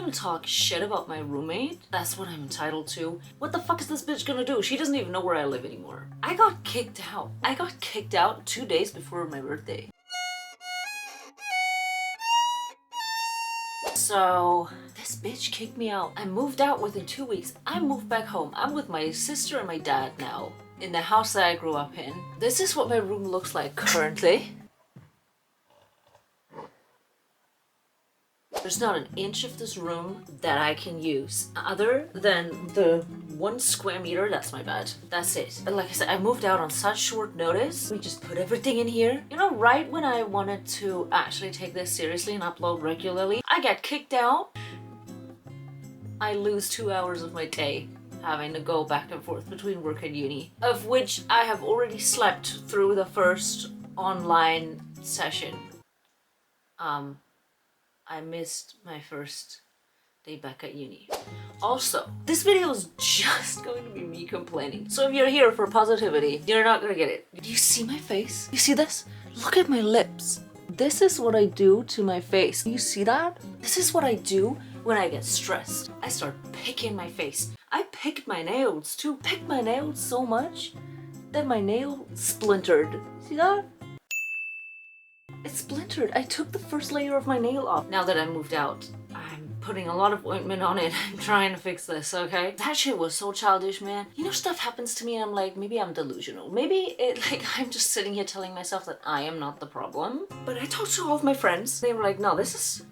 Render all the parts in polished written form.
gonna talk shit about my roommate. That's what I'm entitled to. What the fuck is this bitch gonna do? She doesn't even know where I live anymore. I got kicked out. I got kicked out 2 days before my birthday. So this bitch kicked me out. I moved out within 2 weeks. I moved back home. I'm with my sister and my dad now in the house that I grew up in. This is what my room looks like currently. There's not an inch of this room that I can use other than the 1 square meter. That's my bed. That's it. But like I said, I moved out on such short notice. We just put everything in here. You know, right when I wanted to actually take this seriously and upload regularly, I get kicked out. I lose 2 hours of my day having to go back and forth between work and uni, of which I have already slept through the first online session. I missed my first day back at uni. Also, this video is just going to be me complaining. So if you're here for positivity, you're not gonna get it. Do you see my face? You see this? Look at my lips. This is what I do to my face. You see that? This is what I do when I get stressed. I start picking my face. I picked my nails too. Picked my nails so much that my nail splintered. See that? It splintered. I took the first layer of my nail off. Now that I moved out, I'm putting a lot of ointment on it. I'm trying to fix this, okay? That shit was so childish, man. You know, stuff happens to me and I'm like, maybe I'm delusional. Maybe I'm just sitting here telling myself that I am not the problem. But I talked to all of my friends. They were like, no, this is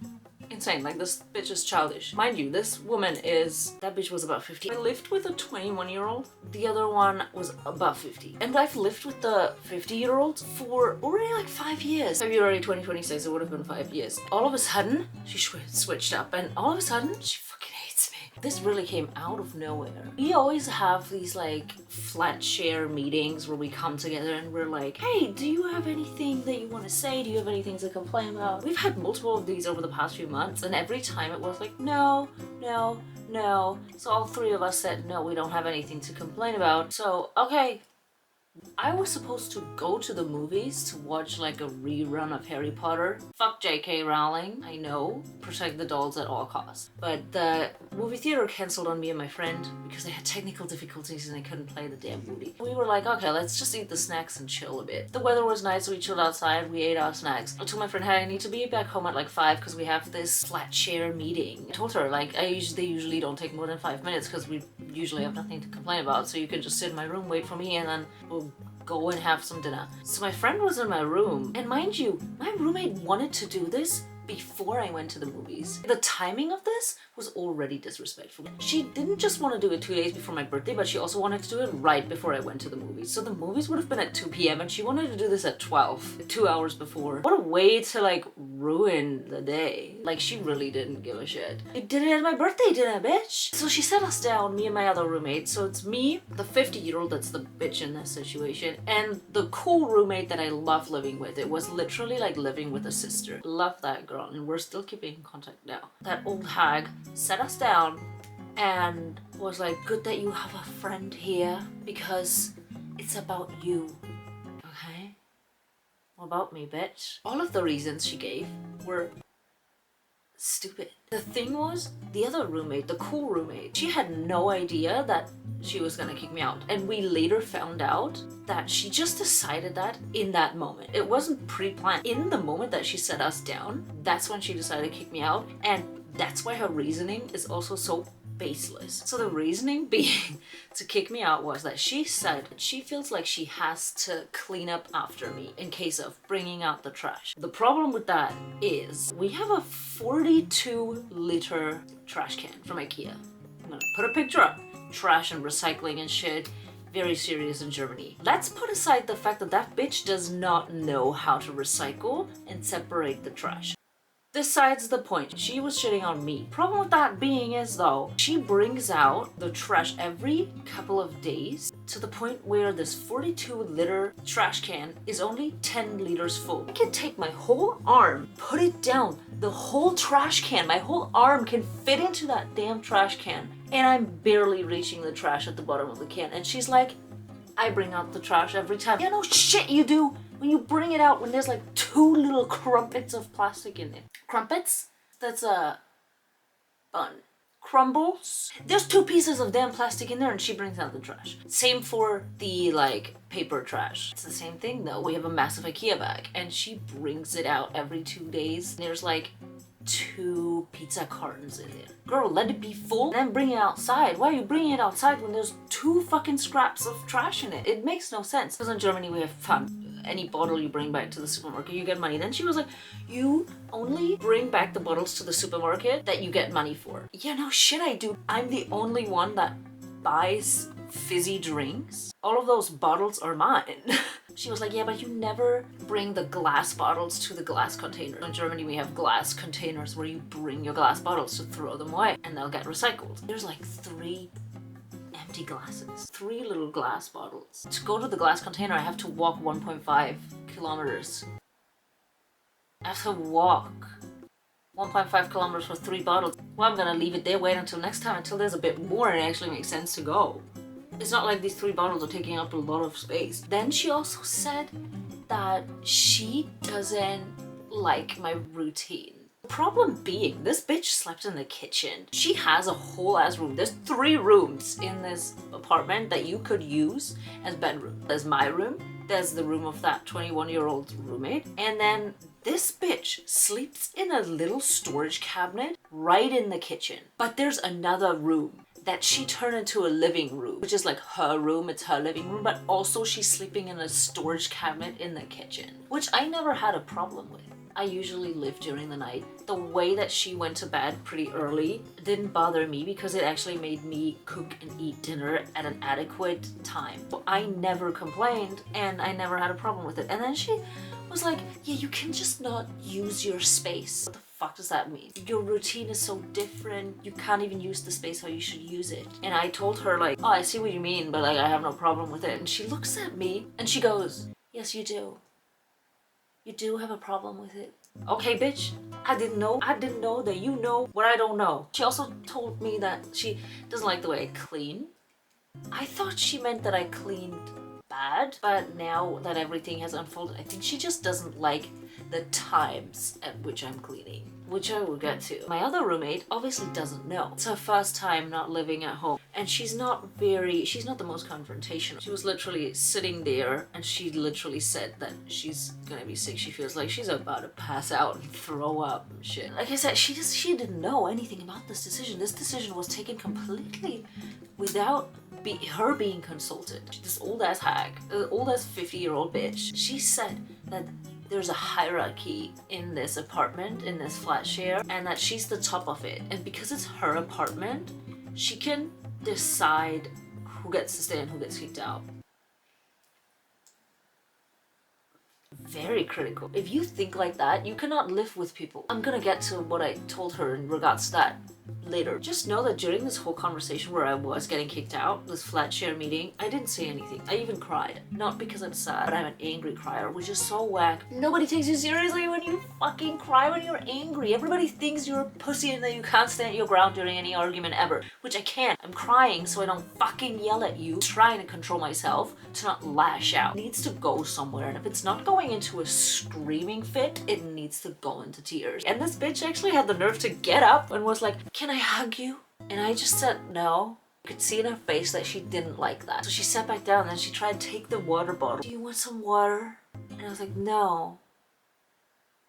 insane. Like, this bitch is childish. Mind you, this woman that bitch was about 50. I lived with a 21-year-old. The other one was about 50. And I've lived with the 50-year-old for already like 5 years. February 2026, it would have been 5 years. All of a sudden, she switched up, and all of a sudden, she fucking hates me. This really came out of nowhere. We always have these like flat share meetings where we come together and we're like, hey, do you have anything that you want to say? Do you have anything to complain about? We've had multiple of these over the past few months, and every time it was like, no. So all 3 of us said, no, we don't have anything to complain about. So, okay. I was supposed to go to the movies to watch like a rerun of Harry Potter. Fuck J.K. Rowling, I know. Protect the dolls at all costs. But the movie theater canceled on me and my friend because they had technical difficulties and they couldn't play the damn movie. We were like, okay, let's just eat the snacks and chill a bit. The weather was nice, so we chilled outside, we ate our snacks. I told my friend, hey, I need to be back home at like 5 because we have this flat share meeting. I told her, like, they usually don't take more than 5 minutes because we usually have nothing to complain about, so you can just sit in my room, wait for me, and then we'll go and have some dinner. So my friend was in my room, and mind you, my roommate wanted to do this before I went to the movies. The timing of this was already disrespectful. She didn't just want to do it 2 days before my birthday, but she also wanted to do it right before I went to the movies. So the movies would have been at 2 p.m. and she wanted to do this at 12, 2 hours before. What a way to like ruin the day. Like, she really didn't give a shit. I did it at my birthday dinner, bitch. So she sat us down, me and my other roommate. So it's me, the 50-year-old that's the bitch in this situation, and the cool roommate that I love living with. It was literally like living with a sister. Love that girl, and we're still keeping in contact now. That old hag sat us down and was like, good that you have a friend here because it's about you. Okay? What about me, bitch? All of the reasons she gave were stupid. The thing was, the other roommate, the cool roommate, she had no idea that she was gonna kick me out. And we later found out that she just decided that in that moment. It wasn't pre-planned. In the moment that she set us down, that's when she decided to kick me out. And that's why her reasoning is also so baseless. So the reasoning being to kick me out was that she said she feels like she has to clean up after me in case of bringing out the trash. The problem with that is we have a 42-liter trash can from IKEA. I'm gonna put a picture up. Trash and recycling and shit. Very serious in Germany. Let's put aside the fact that that bitch does not know how to recycle and separate the trash. Besides the point, she was shitting on me. Problem with that being is though, she brings out the trash every couple of days to the point where this 42-liter trash can is only 10 liters full. I can take my whole arm, put it down, the whole trash can, my whole arm can fit into that damn trash can, and I'm barely reaching the trash at the bottom of the can. And she's like, I bring out the trash every time. You know shit you do when you bring it out when there's like 2 little crumpets of plastic in it. Crumpets? That's bun crumbles. There's 2 pieces of damn plastic in there and she brings out the trash. Same for the like paper trash. It's the same thing though. We have a massive IKEA bag and she brings it out every 2 days. There's like 2 pizza cartons in there. Girl, let it be full, then bring it outside. Why are you bringing it outside when there's 2 fucking scraps of trash in it? It makes no sense. Because in Germany we have fun. Any bottle you bring back to the supermarket, you get money. Then she was like, you only bring back the bottles to the supermarket that you get money for. Yeah, no shit I do. I'm the only one that buys fizzy drinks. All of those bottles are mine. She was like, yeah, but you never bring the glass bottles to the glass container. In Germany, we have glass containers where you bring your glass bottles to throw them away and they'll get recycled. There's like 3 empty glasses, 3 little glass bottles. To go to the glass container, I have to walk 1.5 kilometers. I have to walk 1.5 kilometers for 3 bottles. Well, I'm gonna leave it there, wait until next time, until there's a bit more and it actually makes sense to go. It's not like these 3 bottles are taking up a lot of space. Then she also said that she doesn't like my routine. The problem being, this bitch slept in the kitchen. She has a whole ass room. There's 3 rooms in this apartment that you could use as bedroom. There's my room, there's the room of that 21-year-old roommate, and then this bitch sleeps in a little storage cabinet right in the kitchen. But there's another room that she turned into a living room, which is like her room, it's her living room, but also she's sleeping in a storage cabinet in the kitchen, which I never had a problem with. I usually live during the night. The way that she went to bed pretty early didn't bother me because it actually made me cook and eat dinner at an adequate time. So I never complained and I never had a problem with it. And then she was like, yeah, you can just not use your space. What the fuck does that mean? Your routine is so different. You can't even use the space how you should use it. And I told her like, oh, I see what you mean, but like I have no problem with it. And she looks at me and she goes, yes, you do. You do have a problem with it. Okay, bitch. I didn't know that you know what I don't know. She also told me that she doesn't like the way I clean. I thought she meant that I cleaned bad, but now that everything has unfolded, I think she just doesn't like the times at which I'm cleaning, which I will get to. My other roommate obviously doesn't know. It's her first time not living at home, and she's not the most confrontational. She was literally sitting there and she literally said that she's gonna be sick. She feels like she's about to pass out and throw up and shit. Like I said, she didn't know anything about this decision. This decision was taken completely without her being consulted. This old ass hag, old ass 50-year-old bitch, she said that there's a hierarchy in this apartment, in this flat share, and that she's the top of it. And because it's her apartment, she can decide who gets to stay and who gets kicked out. Very critical. If you think like that, you cannot live with people. I'm gonna get to what I told her in regards to that later. Just know that during this whole conversation where I was getting kicked out, this flat share meeting, I didn't say anything. I even cried. Not because I'm sad, but I'm an angry crier, which is so whack. Nobody takes you seriously when you fucking cry when you're angry. Everybody thinks you're a pussy and that you can't stand your ground during any argument ever, which I can't. I'm crying so I don't fucking yell at you, trying to control myself to not lash out. It needs to go somewhere, and if it's not going into a screaming fit, it needs to go into tears. And this bitch actually had the nerve to get up and was like, can I hug you? And I just said no. I could see in her face that she didn't like that. So she sat back down and then she tried to take the water bottle. Do you want some water? And I was like, no.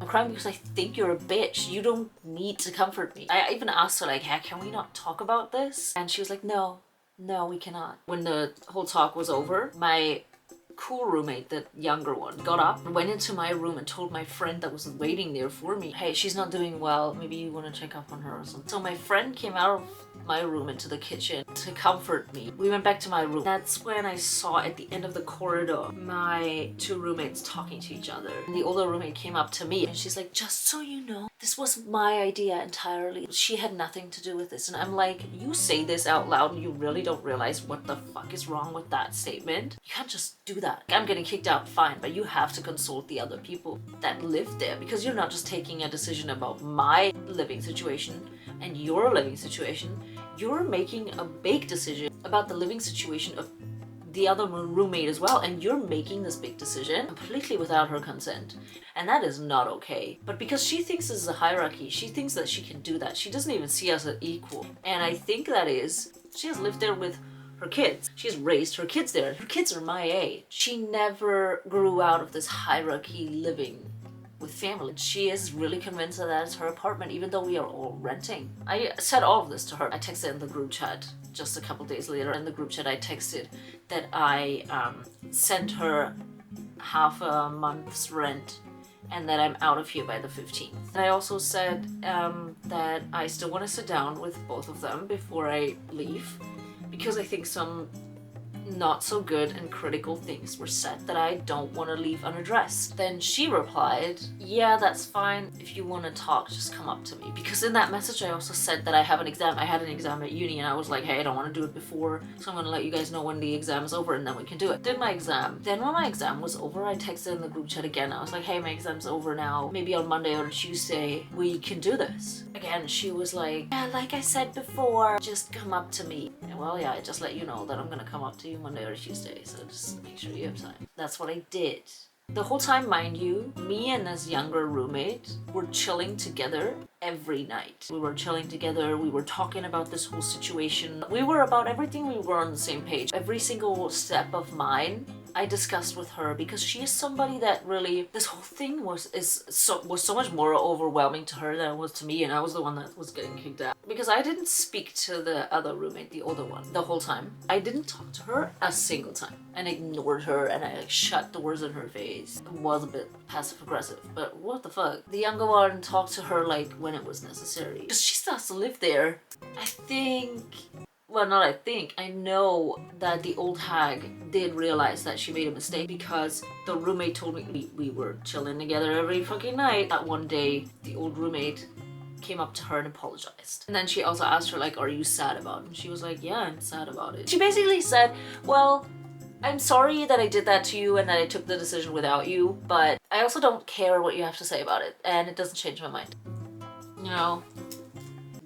I'm crying because I think you're a bitch. You don't need to comfort me. I even asked her like, hey, can we not talk about this? And she was like, no, we cannot. When the whole talk was over, my cool roommate, the younger one, got up and went into my room and told my friend that was waiting there for me, hey, she's not doing well, maybe you want to check up on her or something. So my friend came out of my room into the kitchen to comfort me. We went back to my room. That's when I saw at the end of the corridor my 2 roommates talking to each other. And the older roommate came up to me and she's like, just so you know, this was my idea entirely. She had nothing to do with this. And I'm like, you say this out loud and you really don't realize what the fuck is wrong with that statement? You can't just do that. I'm getting kicked out, fine, but you have to consult the other people that live there, because you're not just taking a decision about my living situation and your living situation. You're making a big decision about the living situation of the other roommate as well, and you're making this big decision completely without her consent. And that is not okay. But because she thinks this is a hierarchy, she thinks that she can do that. She doesn't even see us as equal. And I think that is, she has lived there with her kids. She's raised her kids there. Her kids are my age. She never grew out of this hierarchy living with family. She is really convinced that that's her apartment, even though we are all renting. I said all of this to her. I texted in the group chat just a couple days later. In the group chat, I texted that I sent her half a month's rent and that I'm out of here by the 15th. And I also said that I still want to sit down with both of them before I leave, because I think some not so good and critical things were said that I don't want to leave unaddressed. Then she replied, yeah, that's fine. If you want to talk, just come up to me. Because in that message I also said that I have an exam. I had an exam at uni and I was like, hey, I don't want to do it before, so I'm going to let you guys know when the exam is over and then we can do it. Did my exam. Then when my exam was over, I texted in the group chat again. I was like, hey, my exam's over now. Maybe on Monday or Tuesday we can do this. Again, she was like, yeah, like I said before, just come up to me. And well, yeah, I just let you know that I'm going to come up to you Monday or Tuesday, so just make sure you have time. That's what I did. The whole time, mind you, me and this younger roommate were chilling together every night. We were chilling together, we were talking about this whole situation. We were about everything, we were on the same page. Every single step of mine, I discussed with her, because she is somebody that really, this whole thing was so much more overwhelming to her than it was to me, and I was the one that was getting kicked out. Because I didn't speak to the other roommate, the older one, the whole time. I didn't talk to her a single time, and ignored her, and I like shut doors in her face. It was a bit passive aggressive, but what the fuck? The younger one talked to her like when it was necessary, because she still has to live there. I know that the old hag did realize that she made a mistake, because the roommate told me we were chilling together every fucking night. That one day, the old roommate came up to her and apologized. And then she also asked her, like, are you sad about it? And she was like, yeah, I'm sad about it. She basically said, well, I'm sorry that I did that to you and that I took the decision without you, but I also don't care what you have to say about it, and it doesn't change my mind. You know,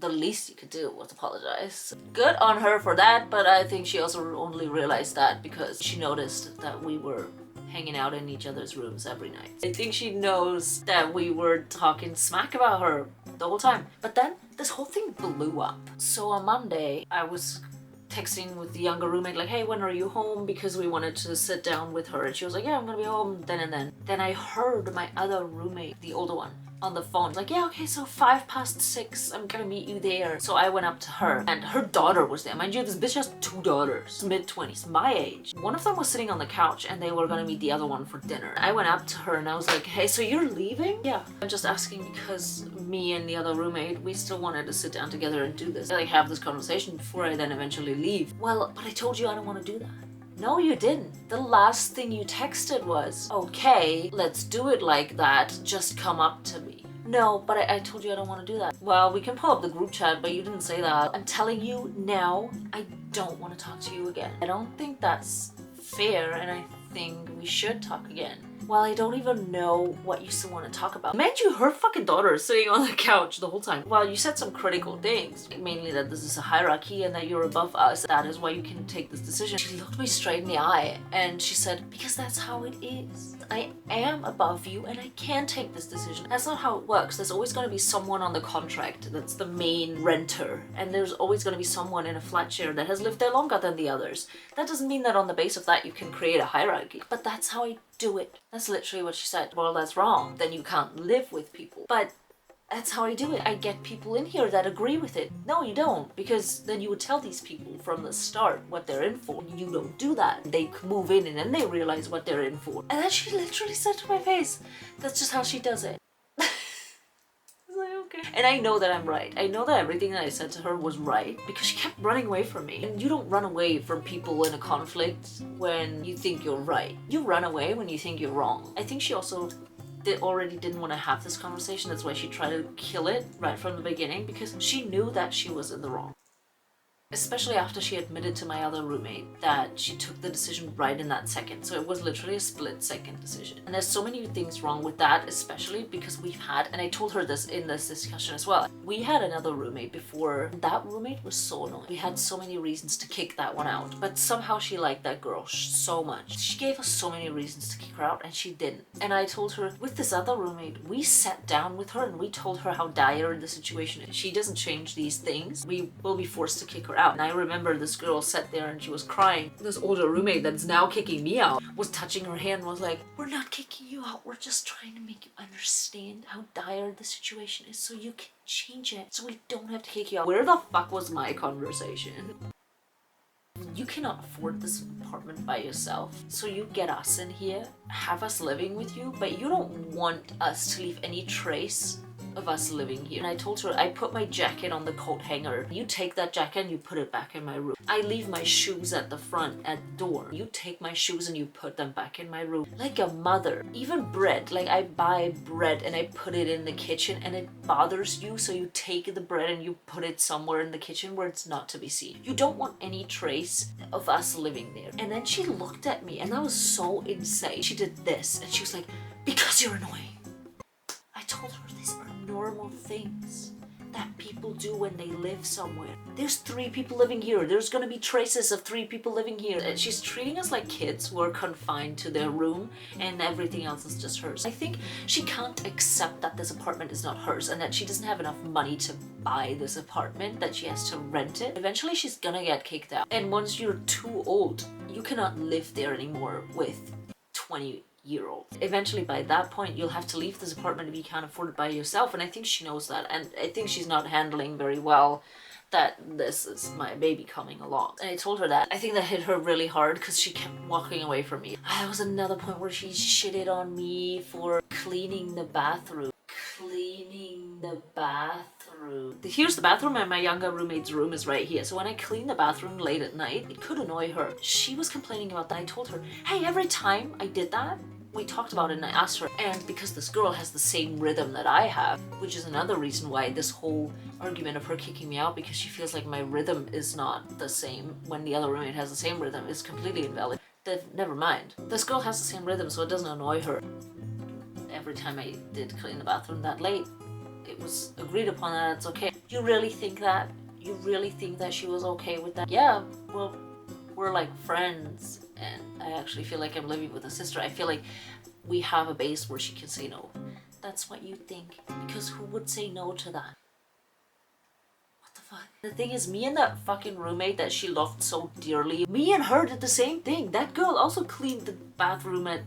the least you could do was apologize. Good on her for that, but I think she also only realized that because she noticed that we were hanging out in each other's rooms every night. I think she knows that we were talking smack about her the whole time. But then this whole thing blew up. So on Monday, I was texting with the younger roommate like, hey, when are you home? Because we wanted to sit down with her. And she was like, yeah, I'm gonna be home then and then. Then I heard my other roommate, the older one, on the phone, like, yeah, okay, so 6:05, I'm gonna meet you there. So I went up to her, and her daughter was there. Mind you, this bitch has 2 daughters, mid-20s, my age. One of them was sitting on the couch, and they were gonna meet the other one for dinner. I went up to her, and I was like, hey, so you're leaving? Yeah. I'm just asking because me and the other roommate, we still wanted to sit down together and do this. Like, have this conversation before I then eventually leave. Well, but I told you I don't want to do that. No, you didn't. The last thing you texted was, okay, let's do it like that, just come up to me. No, but I told you I don't want to do that. Well, we can pull up the group chat, but you didn't say that. I'm telling you now, I don't want to talk to you again. I don't think that's fair, and I think we should talk again. Well, I don't even know what you still want to talk about. Mind you, her fucking daughter is sitting on the couch the whole time. Well, you said some critical things, mainly that this is a hierarchy and that you're above us. That is why you can take this decision. She looked me straight in the eye and she said, because that's how it is. I am above you and I can take this decision. That's not how it works. There's always going to be someone on the contract that's the main renter, and there's always going to be someone in a flat share that has lived there longer than the others. That doesn't mean that on the base of that you can create a hierarchy, but that's how I do it. That's literally what she said. Well, that's wrong. Then you can't live with people. But that's how I do it. I get people in here that agree with it. No, you don't, because then you would tell these people from the start what they're in for. You don't do that. They move in and then they realize what they're in for. And then she literally said to my face, that's just how she does it. I was like, okay. And I know that I'm right. I know that everything that I said to her was right because she kept running away from me. And you don't run away from people in a conflict when you think you're right. You run away when you think you're wrong. I think she also already didn't want to have this conversation. That's why she tried to kill it right from the beginning, because she knew that she was in the wrong. Especially after she admitted to my other roommate that she took the decision right in that second. So it was literally a split second decision. And there's so many things wrong with that, especially because we've had, and I told her this in this discussion as well, we had another roommate before. That roommate was so annoying. We had so many reasons to kick that one out, but somehow she liked that girl so much. She gave us so many reasons to kick her out and she didn't. And I told her, with this other roommate, we sat down with her and we told her how dire the situation is. She doesn't change these things, we will be forced to kick her out. And I remember this girl sat there and she was crying. This older roommate that's now kicking me out was touching her hand and was like, we're not kicking you out, we're just trying to make you understand how dire the situation is so you can change it, so we don't have to kick you out. Where the fuck was my conversation? You cannot afford this apartment by yourself, so you get us in here, have us living with you, but you don't want us to leave any trace of us living here. And I told her, I put my jacket on the coat hanger. You take that jacket and you put it back in my room. I leave my shoes at the front, at the door. You take my shoes and you put them back in my room. Like a mother. Even bread, like I buy bread and I put it in the kitchen and it bothers you, so you take the bread and you put it somewhere in the kitchen where it's not to be seen. You don't want any trace of us living there. And then she looked at me and that was so insane. She did this and she was like, because you're annoying. I told her these are normal things that people do when they live somewhere. There's 3 people living here. There's gonna be traces of 3 people living here. And she's treating us like kids who are confined to their room and everything else is just hers. I think she can't accept that this apartment is not hers and that she doesn't have enough money to buy this apartment, that she has to rent it. Eventually she's gonna get kicked out. And once you're too old, you cannot live there anymore with 20-year-old. Eventually by that point you'll have to leave this apartment if you can't afford it by yourself, and I think she knows that, and I think she's not handling very well that this is my baby coming along. And I told her that. I think that hit her really hard because she kept walking away from me. There was another point where she shitted on me for cleaning the bathroom. Here's the bathroom and my younger roommate's room is right here. So when I clean the bathroom late at night, it could annoy her. She was complaining about that. I told her, hey, every time I did that, we talked about it and I asked her, and because this girl has the same rhythm that I have, which is another reason why this whole argument of her kicking me out, because she feels like my rhythm is not the same when the other roommate has the same rhythm, is completely invalid. Never mind. This girl has the same rhythm, so it doesn't annoy her. Every time I did clean the bathroom that late, it was agreed upon that it's okay. You really think that? You really think that she was okay with that? Yeah, well, we're like friends, and I actually feel like I'm living with a sister. I feel like we have a base where she can say no. That's what you think, because who would say no to that? What the fuck? The thing is, me and that fucking roommate that she loved so dearly, me and her did the same thing. That girl also cleaned the bathroom at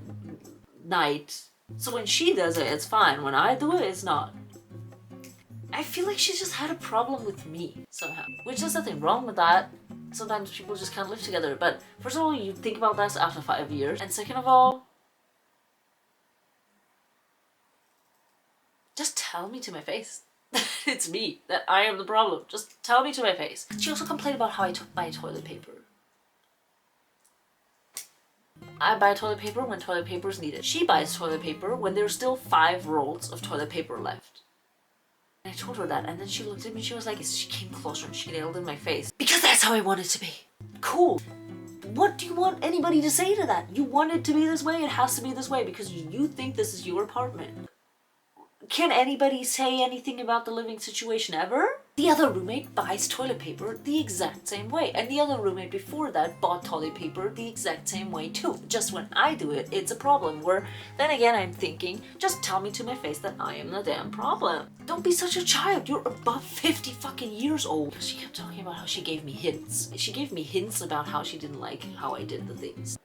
night. So when she does it, it's fine. When I do it, it's not. I feel like she just had a problem with me somehow, which there's nothing wrong with that. Sometimes people just can't live together. But first of all, you think about that after 5 years. And second of all, just tell me to my face that it's me, that I am the problem. Just tell me to my face. She also complained about how I buy toilet paper. I buy toilet paper when toilet paper is needed. She buys toilet paper when there's still 5 rolls of toilet paper left. And I told her that, and then she looked at me and she was like, she came closer and she nailed in my face. Because that's how I want it to be. Cool. What do you want anybody to say to that? You want it to be this way, it has to be this way because you think this is your apartment. Can anybody say anything about the living situation ever? The other roommate buys toilet paper the exact same way, and the other roommate before that bought toilet paper the exact same way too. Just when I do it, it's a problem, where then again I'm thinking, just tell me to my face that I am the damn problem. Don't be such a child, you're above 50 fucking years old. Because she kept talking about how she gave me hints. She gave me hints about how she didn't like how I did the things.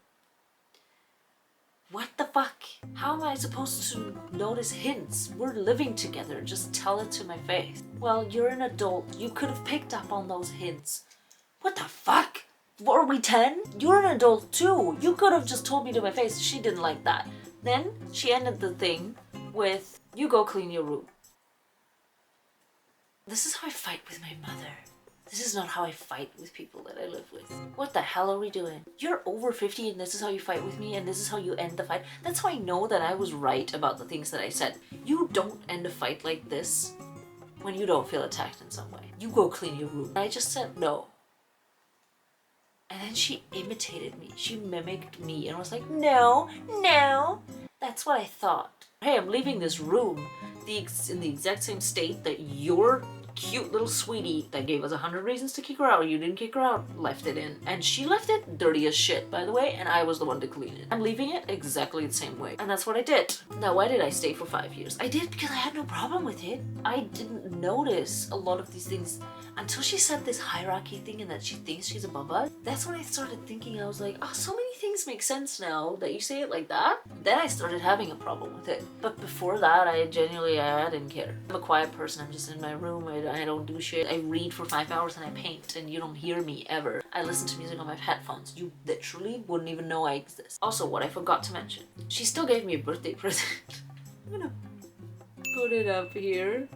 What the fuck? How am I supposed to notice hints? We're living together, just tell it to my face. Well, you're an adult, you could have picked up on those hints. What the fuck? Were we 10? You're an adult too, you could have just told me to my face she didn't like that. Then she ended the thing with, you go clean your room. This is how I fight with my mother. This is not how I fight with people that I live with. What the hell are we doing? You're over 50 and this is how you fight with me and this is how you end the fight. That's how I know that I was right about the things that I said. You don't end a fight like this when you don't feel attacked in some way. You go clean your room. I just said no. And then she imitated me. She mimicked me and was like, no, no. That's what I thought. Hey, I'm leaving this room in the exact same state that your cute little sweetie that gave us 100 reasons to kick her out, you didn't kick her out, left it in. And she left it dirty as shit, by the way, and I was the one to clean it. I'm leaving it exactly the same way. And that's what I did. Now, why did I stay for 5 years? I did because I had no problem with it. I didn't notice a lot of these things until she said this hierarchy thing and that she thinks she's above us. That's when I started thinking, I was like, oh, so many things make sense now that you say it like that. Then I started having a problem with it. But before that, I didn't care. I'm a quiet person. I'm just in my room. I don't do shit. I read for 5 hours and I paint and you don't hear me ever. I listen to music on my headphones. You literally wouldn't even know I exist. Also, what I forgot to mention, she still gave me a birthday present. I'm gonna put it up here.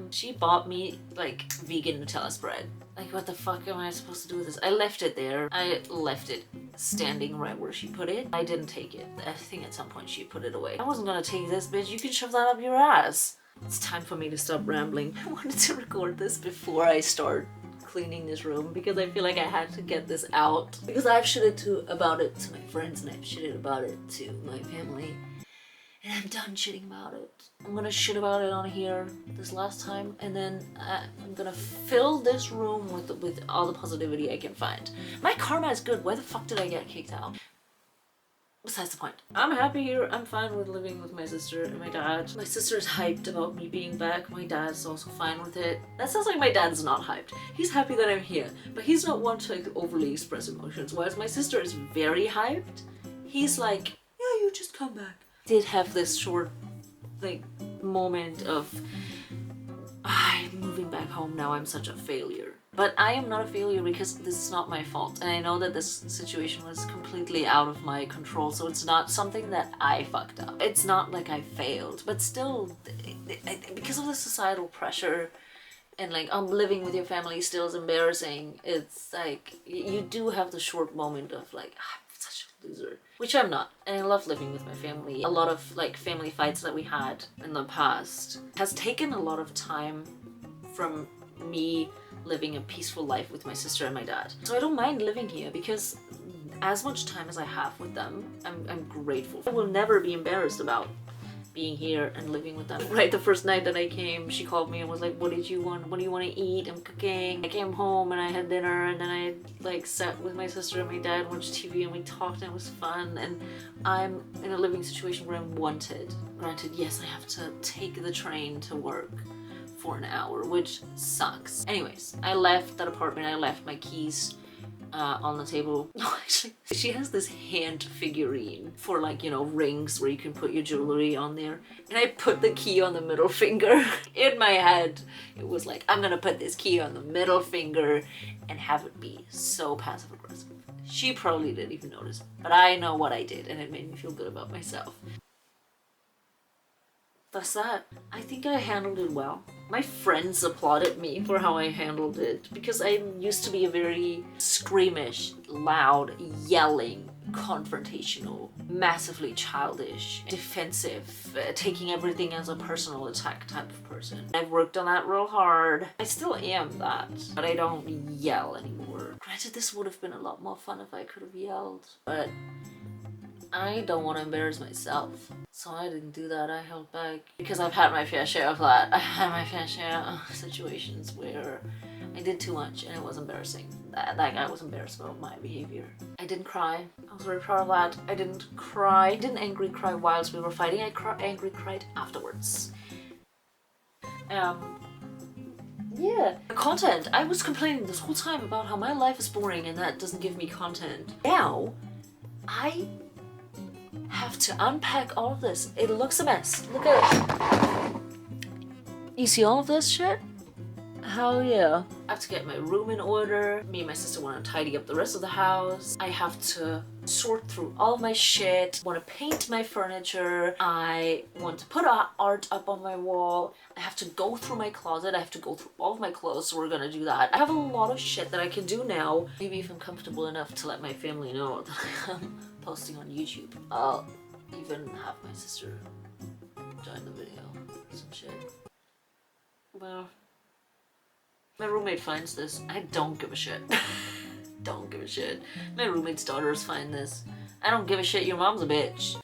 She bought me like vegan Nutella spread. Like, what the fuck am I supposed to do with this? I left it there. I left it standing right where she put it. I didn't take it. I think at some point she put it away. I wasn't gonna take this, bitch. You can shove that up your ass. It's time for me to stop rambling. I wanted to record this before I start cleaning this room because I feel like I had to get this out. Because I've shitted about it to my friends and I've shitted about it to my family. And I'm done shitting about it. I'm gonna shit about it on here this last time, and then I'm gonna fill this room with all the positivity I can find. My karma is good. Why the fuck did I get kicked out? Besides the point. I'm happy here. I'm fine with living with my sister and my dad. My sister's hyped about me being back. My dad's also fine with it. That sounds like my dad's not hyped. He's happy that I'm here, but he's not one to like overly express emotions. Whereas my sister is very hyped. He's like, yeah, you just come back. Did have this short like moment of I'm moving back home now, I'm such a failure. But I am not a failure because this is not my fault, and I know that this situation was completely out of my control, so it's not something that I fucked up. It's not like I failed, but still, because of the societal pressure and like living with your family still is embarrassing, it's like you do have the short moment of like, I'm such a loser. Which I'm not, and I love living with my family. A lot of like family fights that we had in the past has taken a lot of time from me living a peaceful life with my sister and my dad. So I don't mind living here because as much time as I have with them, I'm grateful. I will never be embarrassed about being here and living with them. Right, the first night that I came, she called me and was like, what did you want? What do you want to eat? I'm cooking. I came home and I had dinner, and then I like sat with my sister and my dad, watched TV, and we talked, and it was fun. And I'm in a living situation where I'm wanted. Granted, yes, I have to take the train to work for an hour, which sucks. Anyways, I left that apartment. I left my keys on the table. No, actually, she has this hand figurine for like, you know, rings where you can put your jewelry on there. And I put the key on the middle finger. In my head, it was like, I'm gonna put this key on the middle finger and have it be so passive aggressive. She probably didn't even notice, but I know what I did, and it made me feel good about myself. That's that. I think I handled it well. My friends applauded me for how I handled it because I used to be a very squeamish, loud, yelling, confrontational, massively childish, defensive, taking everything as a personal attack type of person. I've worked on that real hard. I still am that, but I don't yell anymore. Granted, this would have been a lot more fun if I could have yelled, but I don't want to embarrass myself, so I didn't do that. I held back because I've had my fair share of that. I had my fair share of situations where I did too much and it was embarrassing. Like, I was embarrassed about my behavior. I didn't cry. I was very proud of that. I didn't cry. I didn't angry cry whilst we were fighting. I angry cried afterwards. Yeah. Content. I was complaining this whole time about how my life is boring and that doesn't give me content. Now, I have to unpack all of this. It looks a mess. Look at it. You see all of this shit? Hell yeah. I have to get my room in order. Me and my sister want to tidy up the rest of the house. I have to sort through all of my shit. I want to paint my furniture. I want to put art up on my wall. I have to go through my closet. I have to go through all of my clothes, so we're gonna do that. I have a lot of shit that I can do now. Maybe if I'm comfortable enough to let my family know that I am posting on YouTube. I'll even have my sister join the video. Some shit. Well, my roommate finds this. I don't give a shit. don't give a shit. My roommate's daughters find this. I don't give a shit, your mom's a bitch.